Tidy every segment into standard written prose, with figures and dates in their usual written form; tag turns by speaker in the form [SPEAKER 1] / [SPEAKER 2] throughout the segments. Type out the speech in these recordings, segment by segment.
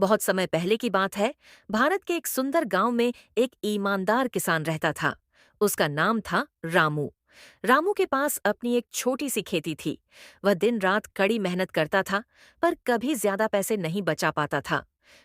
[SPEAKER 1] बहुत समय पहले की बात है। भारत के एक सुंदर गांव में एक ईमानदार किसान रहता था। उसका नाम था रामू। रामू के पास अपनी एक छोटी सी खेती थी। वह दिन रात कड़ी मेहनत करता था, पर कभी ज्यादा पैसे नहीं बचा पाता था।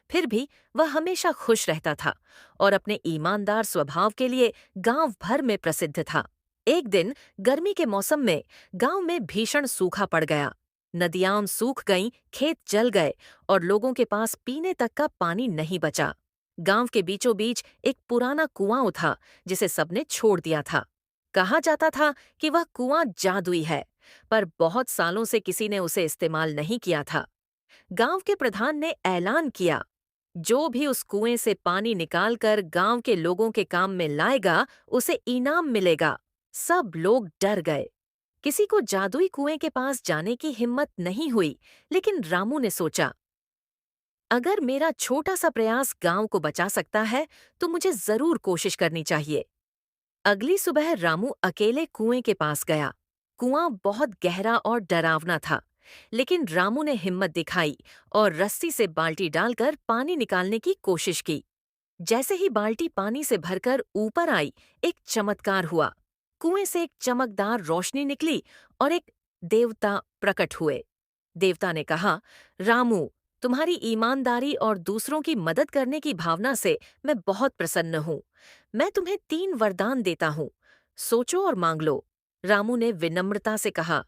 [SPEAKER 1] फिर भी वह हमेशा खुश रहता था और अपने ईमानदार स्वभाव के लिए गांव भर में प्रसिद्ध था। एक दिन गर्मी के मौसम में गांव में भीषण सूखा पड़ गया। नदियां सूख गईं, खेत जल गए और लोगों के पास पीने तक का पानी नहीं बचा। गांव के बीचों बीच एक पुराना कुआं था, जिसे सबने छोड़ दिया था। कहा जाता था कि वह कुआं जादुई है, पर बहुत सालों से किसी ने उसे इस्तेमाल नहीं किया था। गांव के प्रधान ने ऐलान किया, जो भी उस कुएं से पानी निकालकर गांव के लोगों के काम में लाएगा, उसे इनाम मिलेगा। सब लोग डर गए। किसी को जादुई कुएं के पास जाने की हिम्मत नहीं हुई, लेकिन रामू ने सोचा, अगर मेरा छोटा सा प्रयास गांव को बचा सकता है, तो मुझे जरूर कोशिश करनी चाहिए। अगली सुबह रामू अकेले कुएं के पास गया। कुआं बहुत गहरा और डरावना था, लेकिन रामू ने हिम्मत दिखाई और रस्सी से बाल्टी डालकर पानी निकालने की कोशिश की। जैसे ही बाल्टी पानी से भरकर ऊपर आई, एक चमत्कार हुआ। कुएं से एक चमकदार रोशनी निकली और एक देवता प्रकट हुए। देवता ने कहा, रामू, तुम्हारी ईमानदारी और दूसरों की मदद करने की भावना से मैं बहुत प्रसन्न हूँ। मैं तुम्हें 3 वरदान देता हूँ। सोचो और मांग लो। रामू ने विनम्रता से कहा,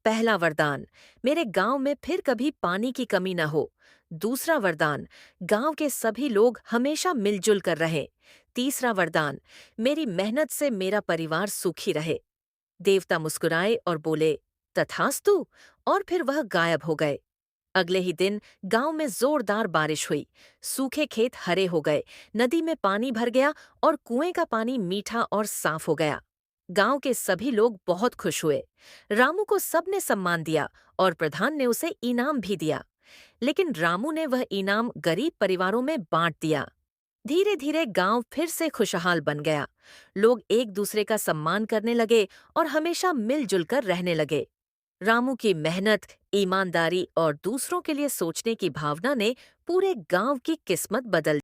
[SPEAKER 1] पहला वरदान, मेरे गांव में फिर कभी पानी की कमी न हो। दूसरा वरदान, गांव के सभी लोग हमेशा मिलजुल कर रहें। तीसरा वरदान, मेरी मेहनत से मेरा परिवार सुखी रहे। देवता मुस्कुराए और बोले, तथास्तु, और फिर वह गायब हो गए। अगले ही दिन गांव में जोरदार बारिश हुई। सूखे खेत हरे हो गए, नदी में पानी भर गया और कुएं का पानी मीठा और साफ हो गया। गांव के सभी लोग बहुत खुश हुए। रामू को सबने सम्मान दिया और प्रधान ने उसे इनाम भी दिया। लेकिन रामू ने वह इनाम गरीब परिवारों में बांट दिया। धीरे धीरे गांव फिर से खुशहाल बन गया। लोग एक दूसरे का सम्मान करने लगे और हमेशा मिलजुल कर रहने लगे। रामू की मेहनत, ईमानदारी और दूसरों के लिए सोचने की भावना ने पूरे गांव की किस्मत बदल